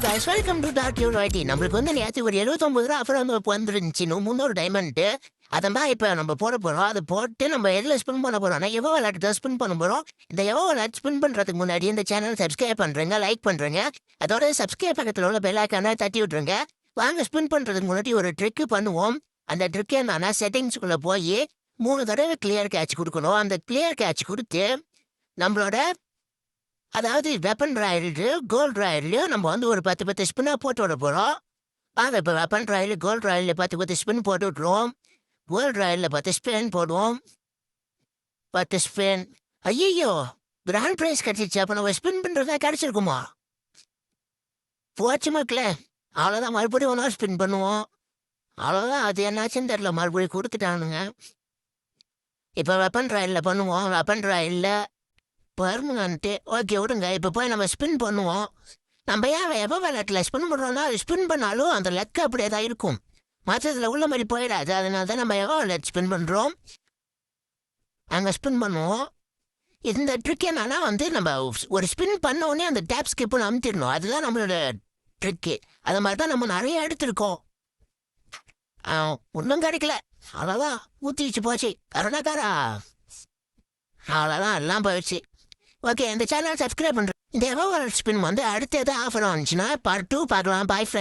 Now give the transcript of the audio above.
guys, welcome to Dark Unity. நம்மளுக்கு வந்து நேற்று ஒரு 79 ஆஃபர் வந்து வந்துருந்துச்சு. முன்னூறு டைமண்ட். அதான் இப்போ நம்ம போட போகிறோம். அதை போட்டு நம்ம எதில் ஸ்பின் பண்ண போகிறோம். நான் எவ்வளோ விளையாட்டு தான் ஸ்பின் பண்ண போகிறோம். இந்த எவ்வளோ விளையாட்டு ஸ்பின் பண்ணுறதுக்கு முன்னாடி இந்த சேனல் சப்ஸ்கிரைப் பண்ணுறேங்க, லைக் பண்ணுறேங்க. அதோட சப்ஸ்கிரைப் பக்கத்தில் உள்ள பெல் ஐக்கானை தட்டி விட்ருங்க. வாங்க ஸ்பின் பண்ணுறதுக்கு முன்னாடி ஒரு ட்ரிக்கு பண்ணுவோம். அந்த ட்ரிக் என்னன்னா, செட்டிங்ஸ்குள்ளே போய் 3 தடவை கிளியர் கேட்ச் கொடுக்கணும். அந்த கிளியர் கேட்ச் கொடுத்து நம்மளோட அதாவது வெப்பன் ராயல்டு கோல்டு ராயல்லையும் நம்ம வந்து ஒரு 10 ஸ்பின்னாக போட்டு விட போகிறோம். வாங்க இப்போ வெப்பன் ராயல் கோல்டு ராயலில் 10 ஸ்பின் போட்டு விட்ருவோம். கோல்டு ராயலில் 10 ஸ்பின் போடுவோம். 10 ஸ்பின். ஐயோ, கிராண்ட் ப்ரைஸ் கிடச்சிச்சு. அப்போ நம்ம ஸ்பின் பண்ணுறதா கிடச்சிருக்குமா? போச்சு மக்களே, அவ்வளோதான். மறுபடியும் ஒன்றா ஸ்பின் பண்ணுவோம். அவ்வளோதான். அது என்னாச்சுன்னு தெரில, மறுபடியும் கொடுத்துட்டானுங்க. இப்போ வெப்பன் ராயலில் பண்ணுவோம். வெப்பன் ராயலில் பர்மனண்ட்டு ஓகே விடுங்க. இப்போ போய் நம்ம ஸ்பின் பண்ணுவோம். நம்ம ஏன் எப்போ விளையாட்டில் ஸ்பின் பண்ணுறோம்னா, அது ஸ்பின் பண்ணாலும் அந்த லெக்கு அப்படியே தான் இருக்கும். மற்றதில் உள்ள மாதிரி போயிடாது. அதனால தான் நம்ம எவ்வளோ விளையாட்டு ஸ்பின் பண்ணுறோம். அங்கே ஸ்பின் பண்ணுவோம். இந்த ட்ரிக் என்னன்னா வந்து நம்ம ஒரு ஸ்பின் பண்ணோடனே அந்த டேப் ஸ்கிப்புன்னு அமுத்திடணும். அதுதான் நம்மளோட ட்ரிக்கு. அது மாதிரி தான் நம்ம நிறைய எடுத்துருக்கோம். ஒன்றும் கிடைக்கல. அவ்வளோதான், ஊற்றிச்சு போச்சு. கருணாக்காரா, அவ்வளோதான், எல்லாம் போயிடுச்சு. ஓகே, இந்த சேனல் சப்ஸ்கிரைப் பண்ணுறேன். இந்த எவ்வளோ ஸ்பின் வந்து அடுத்த எதாவது ஆஃபர் வந்துச்சுன்னா பார்ட் 2 பார்க்கலாம். பாய் ஃப்ரெண்ட்.